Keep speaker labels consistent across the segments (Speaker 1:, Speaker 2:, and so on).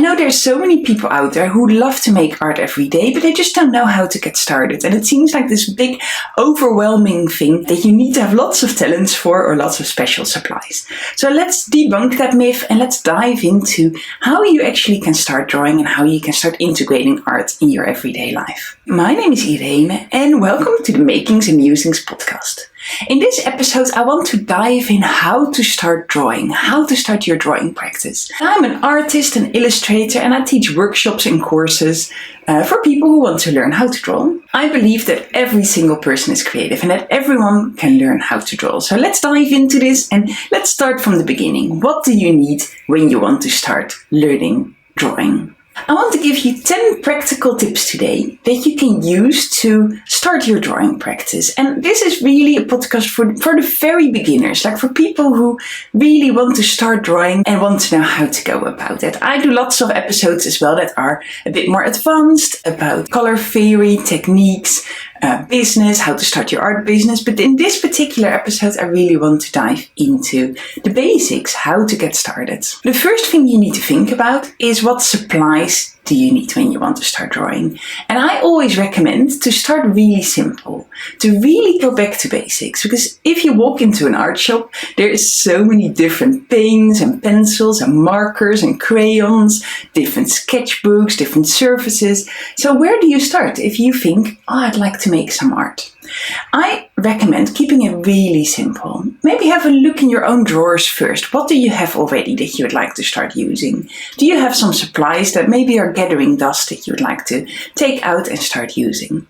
Speaker 1: know there's so many people out there who love to make art every day, but they just don't know how to get started. And it seems like this big, overwhelming thing that you need to have lots of talents for or lots of special supplies. So let's debunk that myth and let's dive into how you actually can start drawing and how you can start integrating art in your everyday life. My name is Irene and welcome to the Makings and Musings podcast. In this episode, I want to dive in how to start drawing, how to start your drawing practice. I'm an artist, an illustrator, and I teach workshops and courses for people who want to learn how to draw. I believe that every single person is creative and that everyone can learn how to draw. So let's dive into this and let's start from the beginning. What do you need when you want to start learning drawing? I want to give you 10 practical tips today that you can use to start your drawing practice. And this is really a podcast for the very beginners, like for people who really want to start drawing and want to know how to go about it. I do lots of episodes as well that are a bit more advanced about color theory, techniques, business, how to start your art business. But in this particular episode, I really want to dive into the basics, how to get started. The first thing you need to think about is what supplies do you need when you want to start drawing. And I always recommend to start really simple, to really go back to basics. Because if you walk into an art shop, there is so many different paints and pencils and markers and crayons, different sketchbooks, different surfaces. So where do you start if you think, I'd like to make some art? I recommend keeping it really simple. Maybe have a look in your own drawers first. What do you have already that you would like to start using? Do you have some supplies that maybe are gathering dust that you would like to take out and start using?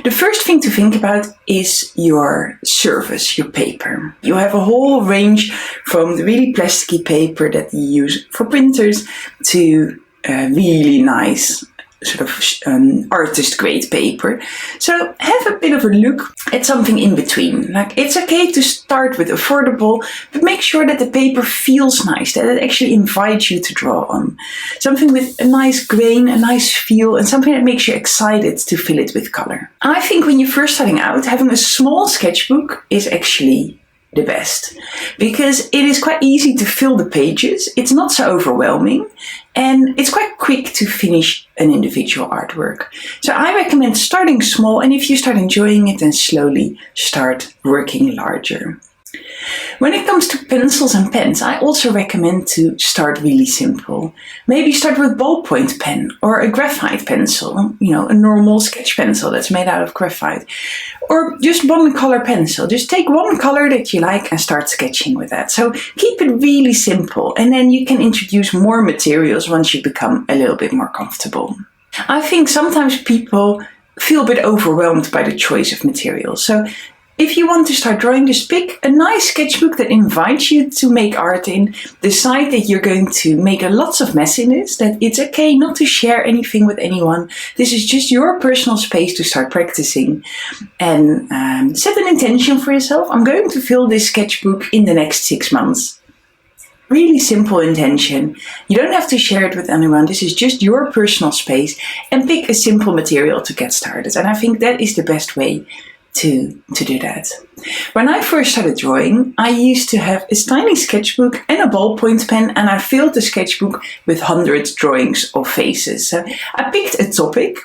Speaker 1: The first thing to think about is your surface, your paper. You have a whole range from the really plasticky paper that you use for printers to really nice sort of artist grade paper. So have a bit of a look at something in between. Like, it's okay to start with affordable, but make sure that the paper feels nice, that it actually invites you to draw on. Something with a nice grain, a nice feel, and something that makes you excited to fill it with color. I think when you're first starting out, having a small sketchbook is actually the best, because it is quite easy to fill the pages. It's not so overwhelming and it's quite quick to finish an individual artwork. So I recommend starting small, and if you start enjoying it, then slowly start working larger. When it comes to pencils and pens, I also recommend to start really simple. Maybe start with ballpoint pen or a graphite pencil, a normal sketch pencil that's made out of graphite. Or just one color pencil. Just take one color that you like and start sketching with that. So keep it really simple, and then you can introduce more materials once you become a little bit more comfortable. I think sometimes people feel a bit overwhelmed by the choice of materials. So if you want to start drawing, just pick a nice sketchbook that invites you to make art in. Decide that you're going to make lots of messiness, that it's okay not to share anything with anyone. This is just your personal space to start practicing. And set an intention for yourself. I'm going to fill this sketchbook in the next 6 months. Really simple intention. You don't have to share it with anyone. This is just your personal space. And pick a simple material to get started. And I think that is the best way to do that. When I first started drawing, I used to have a tiny sketchbook and a ballpoint pen, and I filled the sketchbook with hundreds drawings of faces. So I picked a topic,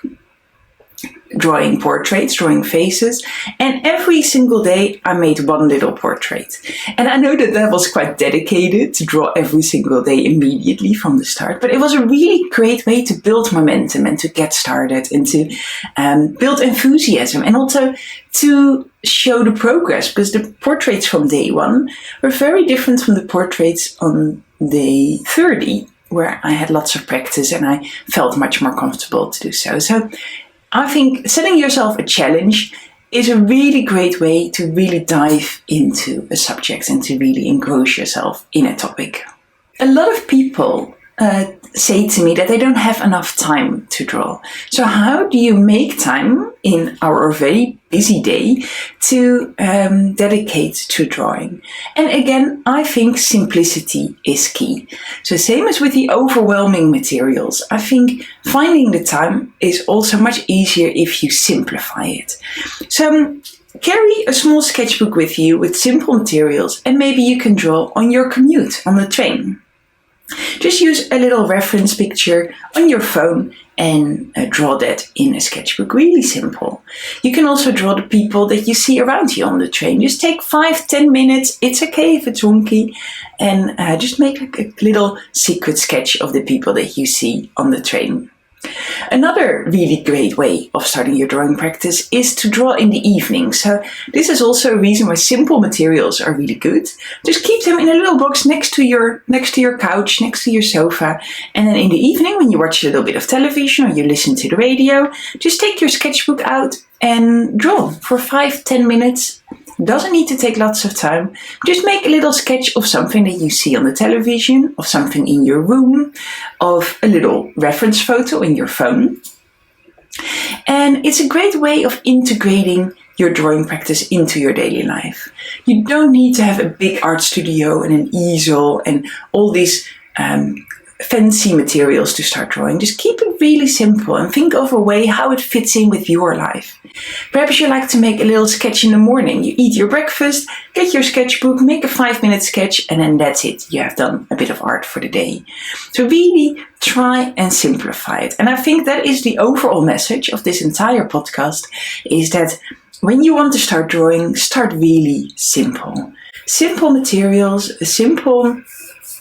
Speaker 1: drawing portraits, drawing faces, and every single day I made one little portrait. And I know that was quite dedicated to draw every single day immediately from the start, but it was a really great way to build momentum and to get started and to build enthusiasm, and also to show the progress, because the portraits from day one were very different from the portraits on day 30, where I had lots of practice and I felt much more comfortable to do so. So I think setting yourself a challenge is a really great way to really dive into a subject and to really engross yourself in a topic. A lot of people say to me that they don't have enough time to draw. So how do you make time in our very busy day to dedicate to drawing? And again, I think simplicity is key. So same as with the overwhelming materials, I think finding the time is also much easier if you simplify it. So carry a small sketchbook with you with simple materials, and maybe you can draw on your commute on the train. Just use a little reference picture on your phone and draw that in a sketchbook. Really simple. You can also draw the people that you see around you on the train. Just take 5-10 minutes. It's okay if it's wonky. And just make a little secret sketch of the people that you see on the train. Another really great way of starting your drawing practice is to draw in the evening. So this is also a reason why simple materials are really good. Just keep them in a little box next to your couch, next to your sofa. And then in the evening, when you watch a little bit of television or you listen to the radio, just take your sketchbook out and draw for 5-10 minutes. Doesn't need to take lots of time. Just make a little sketch of something that you see on the television, of something in your room, of a little reference photo in your phone. And it's a great way of integrating your drawing practice into your daily life. You don't need to have a big art studio and an easel and all these fancy materials to start drawing. Just keep it really simple and think of a way how it fits in with your life. Perhaps you like to make a little sketch in the morning. You eat your breakfast, get your sketchbook, make a 5-minute sketch, and then that's it. You have done a bit of art for the day. So really try and simplify it. And I think that is the overall message of this entire podcast, is that when you want to start drawing, start really simple. Simple materials, a simple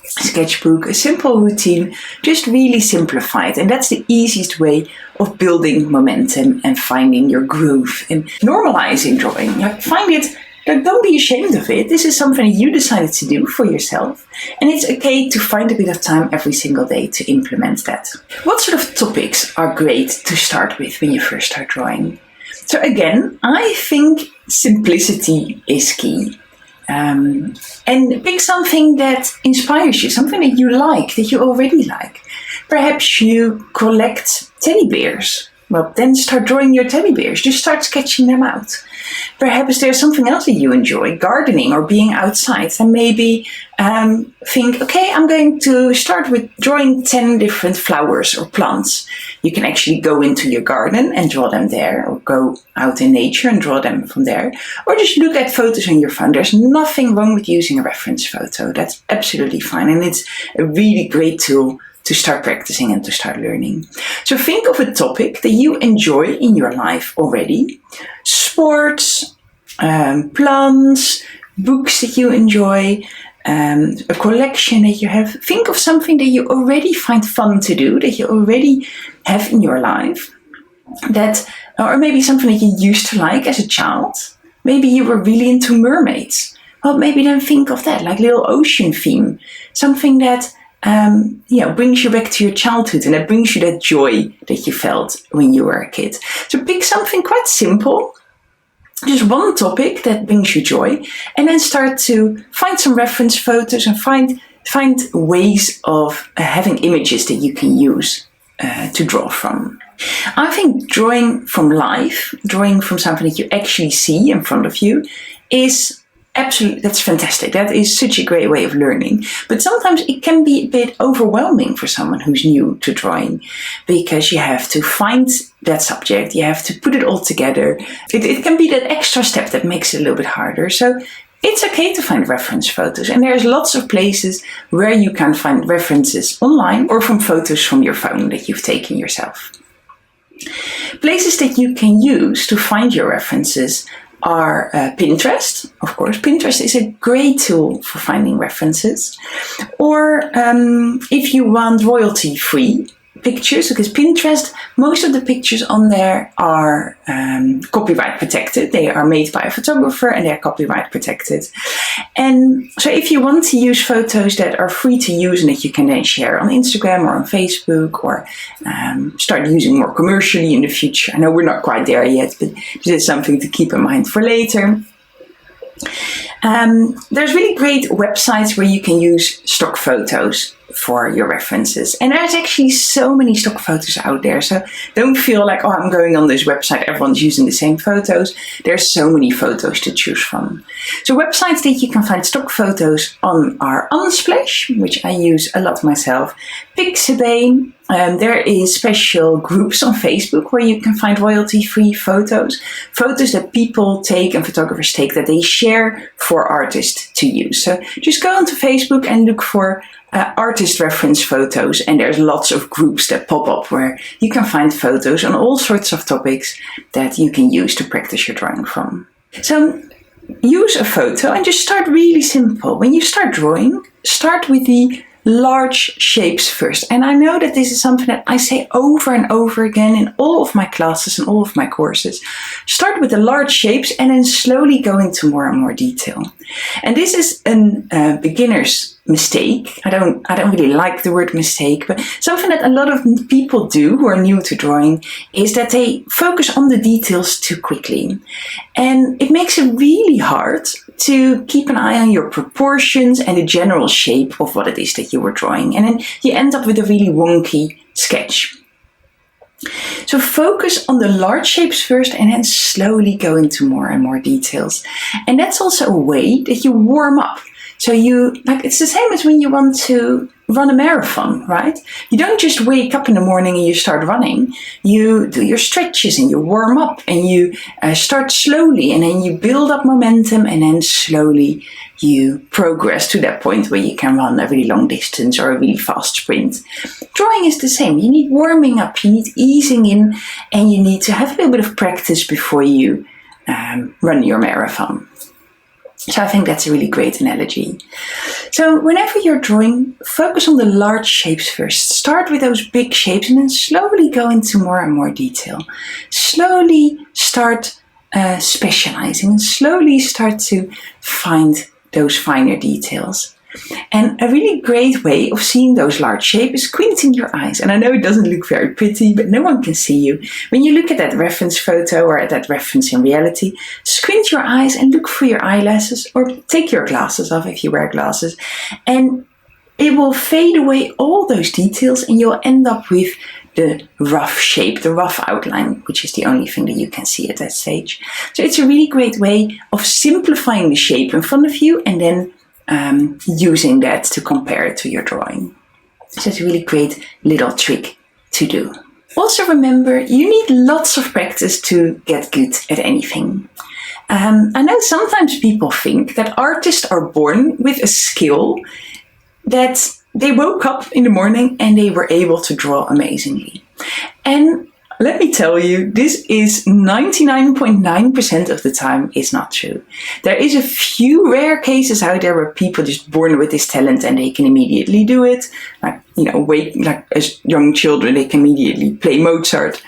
Speaker 1: sketchbook, a simple routine, just really simplify it. And that's the easiest way of building momentum and finding your groove and normalizing drawing. Don't be ashamed of it. This is something you decided to do for yourself. And it's okay to find a bit of time every single day to implement that. What sort of topics are great to start with when you first start drawing? So again, I think simplicity is key. And pick something that inspires you, something that you like, that you already like. Perhaps you collect teddy bears. Well, then start drawing your teddy bears. Just start sketching them out. Perhaps there's something else that you enjoy, gardening or being outside. And maybe think, okay, I'm going to start with drawing 10 different flowers or plants. You can actually go into your garden and draw them there, or go out in nature and draw them from there. Or just look at photos on your phone. There's nothing wrong with using a reference photo. That's absolutely fine. And it's a really great tool to start practicing and to start learning. So think of a topic that you enjoy in your life already. Sports, plants, books that you enjoy, a collection that you have. Think of something that you already find fun to do, that you already have in your life. Or maybe something that you used to like as a child. Maybe you were really into mermaids. Well, maybe then think of that, like little ocean theme. Something that brings you back to your childhood and that brings you that joy that you felt when you were a kid. So pick something quite simple, just one topic that brings you joy, and then start to find some reference photos and find ways of having images that you can use to draw from. I think drawing from life, drawing from something that you actually see in front of you is absolutely, that's fantastic. That is such a great way of learning. But sometimes it can be a bit overwhelming for someone who's new to drawing, because you have to find that subject, you have to put it all together. It can be that extra step that makes it a little bit harder. So it's okay to find reference photos. And there's lots of places where you can find references online or from photos from your phone that you've taken yourself. Places that you can use to find your references are Pinterest. Of course, Pinterest is a great tool for finding references. Or if you want royalty-free pictures, because Pinterest, most of the pictures on there are copyright protected. They are made by a photographer and they're copyright protected. And so if you want to use photos that are free to use and that you can then share on Instagram or on Facebook, or start using more commercially in the future. I know we're not quite there yet, but this is something to keep in mind for later. There's really great websites where you can use stock photos for your references. And there's actually so many stock photos out there. So don't feel like, I'm going on this website, everyone's using the same photos. There's so many photos to choose from. So websites that you can find stock photos on are Unsplash, which I use a lot myself, Pixabay. There is special groups on Facebook where you can find royalty-free photos that people take and photographers take that they share for artists to use. So just go onto Facebook and look for artist reference photos, and there's lots of groups that pop up where you can find photos on all sorts of topics that you can use to practice your drawing from. So use a photo and just start really simple. When you start drawing, start with the large shapes first. And I know that this is something that I say over and over again in all of my classes and all of my courses. Start with the large shapes and then slowly go into more and more detail. And this is a beginner's mistake. I don't really like the word mistake, but something that a lot of people do who are new to drawing is that they focus on the details too quickly. And it makes it really hard to keep an eye on your proportions and the general shape of what it is that you were drawing. And then you end up with a really wonky sketch. So focus on the large shapes first and then slowly go into more and more details. And that's also a way that you warm up. So it's the same as when you want to run a marathon, right? You don't just wake up in the morning and you start running. You do your stretches and you warm up and you start slowly, and then you build up momentum, and then slowly you progress to that point where you can run a really long distance or a really fast sprint. Drawing is the same. You need warming up, you need easing in, and you need to have a little bit of practice before you run your marathon. So I think that's a really great analogy. So whenever you're drawing, focus on the large shapes first. Start with those big shapes and then slowly go into more and more detail. Slowly start specializing and slowly start to find those finer details. And a really great way of seeing those large shapes is squinting your eyes. And I know it doesn't look very pretty, but no one can see you. When you look at that reference photo or at that reference in reality, squint your eyes and look for your eyelashes, or take your glasses off if you wear glasses. And it will fade away all those details and you'll end up with the rough shape, the rough outline, which is the only thing that you can see at that stage. So it's a really great way of simplifying the shape in front of you and then using that to compare it to your drawing. So it's a really great little trick to do. Also remember, you need lots of practice to get good at anything. I know sometimes people think that artists are born with a skill that they woke up in the morning and they were able to draw amazingly. And let me tell you, this is 99.9% of the time is not true. There is a few rare cases out there where people are just born with this talent and they can immediately do it. Like as young children, they can immediately play Mozart.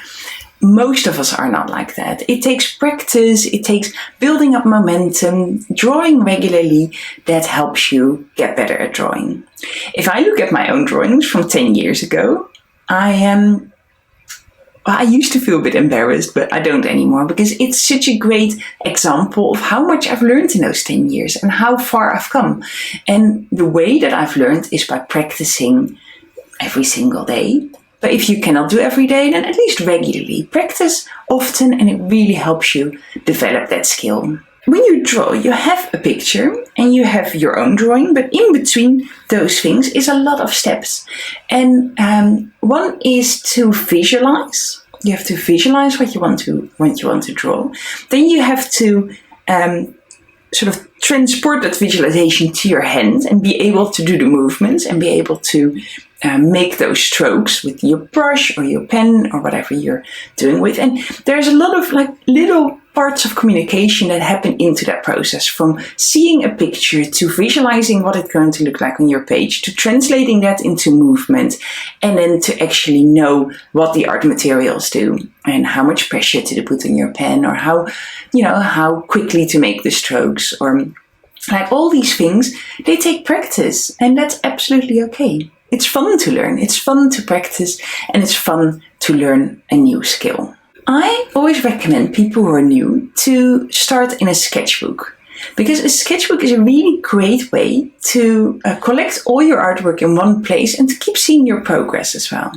Speaker 1: Most of us are not like that. It takes practice, it takes building up momentum, drawing regularly that helps you get better at drawing. If I look at my own drawings from 10 years ago, I used to feel a bit embarrassed, but I don't anymore because it's such a great example of how much I've learned in those 10 years and how far I've come. And the way that I've learned is by practicing every single day. But if you cannot do every day, then at least regularly. Practice often and it really helps you develop that skill. When you draw, you have a picture and you have your own drawing, but in between those things is a lot of steps. And one is to visualize. You have to visualize what you want to draw. Then you have to sort of transport that visualization to your hand and be able to do the movements and be able to make those strokes with your brush or your pen or whatever you're doing with. And there's a lot of little parts of communication that happen into that process, from seeing a picture to visualizing what it's going to look like on your page, to translating that into movement, and then to actually know what the art materials do and how much pressure to put on your pen, or how quickly to make the strokes, or all these things. They take practice, and that's absolutely okay. It's fun to learn, it's fun to practice, and it's fun to learn a new skill. I always recommend people who are new to start in a sketchbook, because a sketchbook is a really great way to collect all your artwork in one place and to keep seeing your progress as well.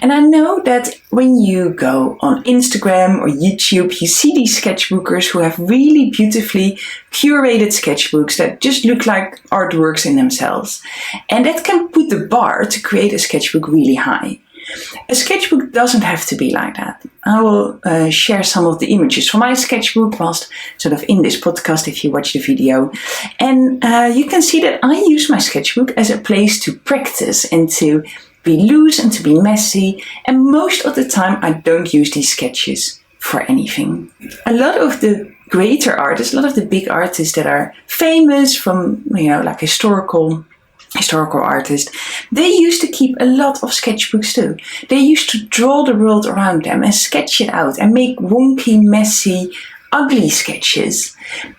Speaker 1: And I know that when you go on Instagram or YouTube, you see these sketchbookers who have really beautifully curated sketchbooks that just look like artworks in themselves. And that can put the bar to create a sketchbook really high. A sketchbook doesn't have to be like that. I will share some of the images from my sketchbook whilst sort of in this podcast if you watch the video. And you can see that I use my sketchbook as a place to practice and to be loose and to be messy. And most of the time I don't use these sketches for anything. A lot of the greater artists, a lot of the big artists that are famous from, like historical artists, they used to keep a lot of sketchbooks too. They used to draw the world around them and sketch it out and make wonky, messy, ugly sketches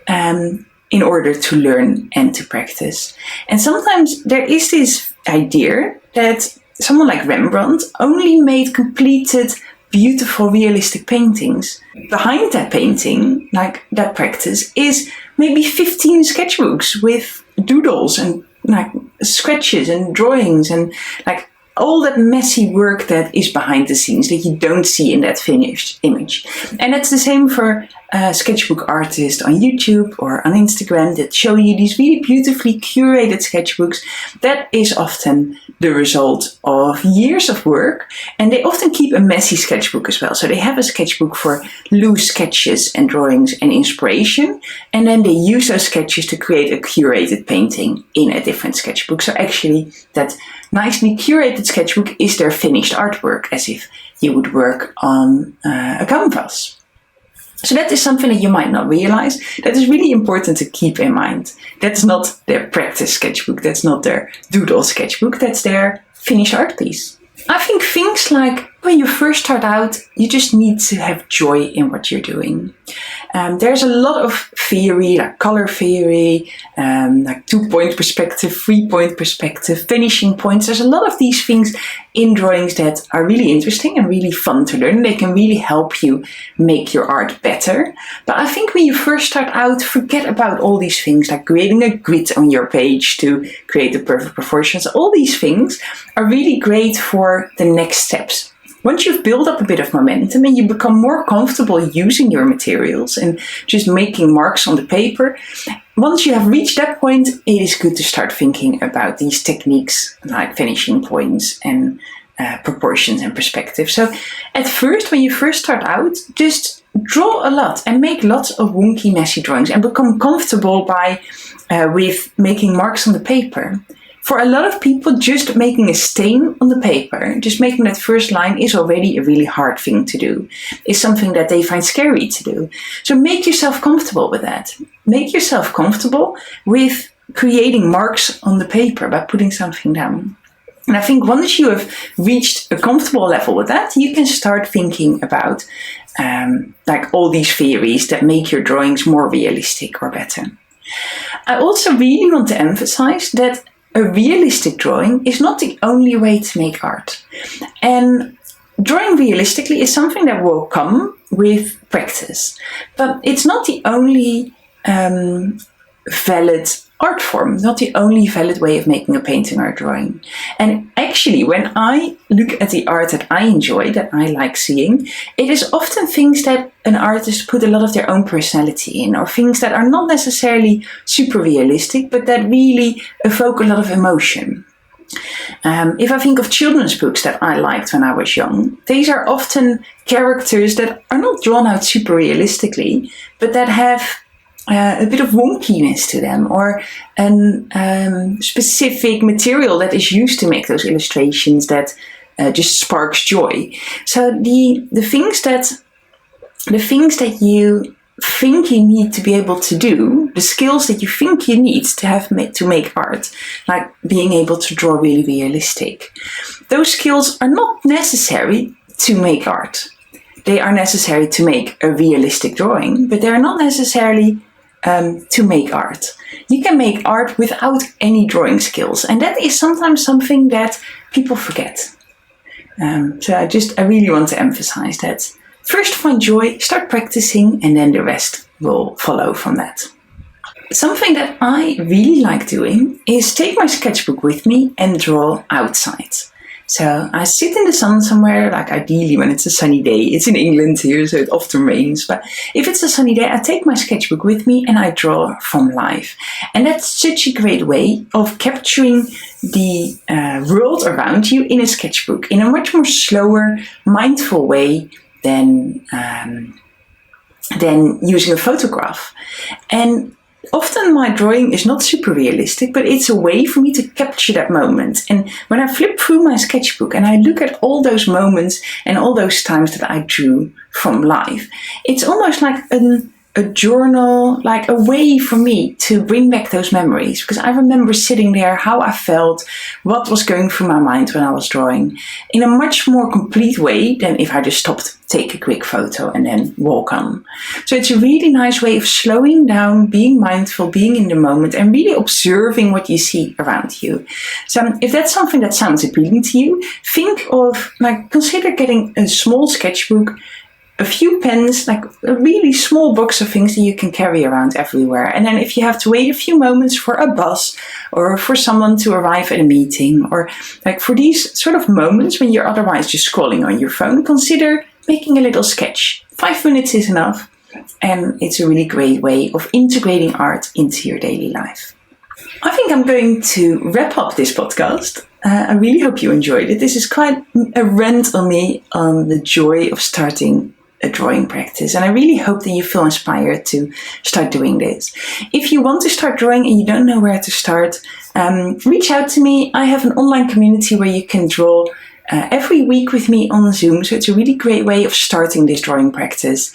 Speaker 1: in order to learn and to practice. And sometimes there is this idea that someone like Rembrandt only made completed, beautiful, realistic paintings. Behind that painting, like that practice, is maybe 15 sketchbooks with doodles and like sketches and drawings and like all that messy work that is behind the scenes that you don't see in that finished image. And that's the same for sketchbook artists on YouTube or on Instagram that show you these really beautifully curated sketchbooks. That is often the result of years of work, and they often keep a messy sketchbook as well. So they have a sketchbook for loose sketches and drawings and inspiration, and then they use those sketches to create a curated painting in a different sketchbook. So actually that nicely curated sketchbook is their finished artwork, as if you would work on a canvas. So that is something that you might not realize. That is really important to keep in mind. That's not their practice sketchbook. That's not their doodle sketchbook. That's their finished art piece. I think things like when you first start out, you just need to have joy in what you're doing. There's a lot of theory, like color theory, like 2-point perspective, 3-point perspective, finishing points. There's a lot of these things in drawings that are really interesting and really fun to learn. They can really help you make your art better. But I think when you first start out, forget about all these things, like creating a grid on your page to create the perfect proportions. All these things are really great for the next steps. Once you've built up a bit of momentum and you become more comfortable using your materials and just making marks on the paper, once you have reached that point, it is good to start thinking about these techniques like finishing points and proportions and perspective. So at first, when you first start out, just draw a lot and make lots of wonky, messy drawings and become comfortable with making marks on the paper. For a lot of people, just making a stain on the paper, just making that first line is already a really hard thing to do. It's something that they find scary to do. So make yourself comfortable with that. Make yourself comfortable with creating marks on the paper by putting something down. And I think once you have reached a comfortable level with that, you can start thinking about like all these theories that make your drawings more realistic or better. I also really want to emphasize that a realistic drawing is not the only way to make art. And drawing realistically is something that will come with practice. But it's not the only valid art form, not the only valid way of making a painting or a drawing. And actually, when I look at the art that I enjoy, that I like seeing, it is often things that an artist put a lot of their own personality in, or things that are not necessarily super realistic, but that really evoke a lot of emotion. If I think of children's books that I liked when I was young, these are often characters that are not drawn out super realistically, but that have a bit of wonkiness to them, or a specific material that is used to make those illustrations that just sparks joy. So the things that you think you need to be able to do, the skills that you think you need to have to make art, like being able to draw really realistic, those skills are not necessary to make art. They are necessary to make a realistic drawing, but they are not necessarily to make art. You can make art without any drawing skills, and that is sometimes something that people forget. So I really want to emphasize that. First find joy, start practicing, and then the rest will follow from that. Something that I really like doing is take my sketchbook with me and draw outside. So I sit in the sun somewhere, like ideally when it's a sunny day. It's in England here, so it often rains. But if it's a sunny day, I take my sketchbook with me and I draw from life. And that's such a great way of capturing the world around you in a sketchbook in a much more slower, mindful way than using a photograph. And often my drawing is not super realistic, but it's a way for me to capture that moment. And when I flip through my sketchbook and I look at all those moments and all those times that I drew from life, it's almost like a journal, like a way for me to bring back those memories, because I remember sitting there, how I felt, what was going through my mind when I was drawing, in a much more complete way than if I just stopped, take a quick photo and then walk on. So it's a really nice way of slowing down, being mindful, being in the moment, and really observing what you see around you. So if that's something that sounds appealing to you, consider getting a small sketchbook, a few pens, like a really small box of things that you can carry around everywhere. And then if you have to wait a few moments for a bus or for someone to arrive at a meeting, or like for these sort of moments when you're otherwise just scrolling on your phone, consider making a little sketch. 5 minutes is enough. And it's a really great way of integrating art into your daily life. I think I'm going to wrap up this podcast. I really hope you enjoyed it. This is quite a rant on me on the joy of starting a drawing practice, and I really hope that you feel inspired to start doing this. If you want to start drawing and you don't know where to start, reach out to me. I have an online community where you can draw every week with me on Zoom, so it's a really great way of starting this drawing practice.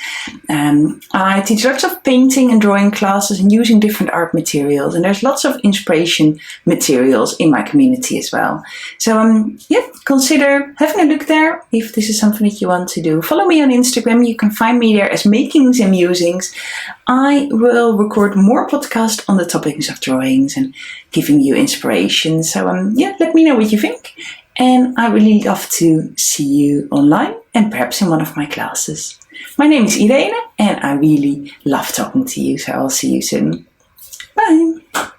Speaker 1: I teach lots of painting and drawing classes and using different art materials, and there's lots of inspiration materials in my community as well. So consider having a look there if this is something that you want to do. Follow me on Instagram. You can find me there as Makings and Musings. I will record more podcasts on the topics of drawings and giving you inspiration. So let me know what you think. And I really love to see you online and perhaps in one of my classes. My name is Irene and I really love talking to you, so I'll see you soon. Bye!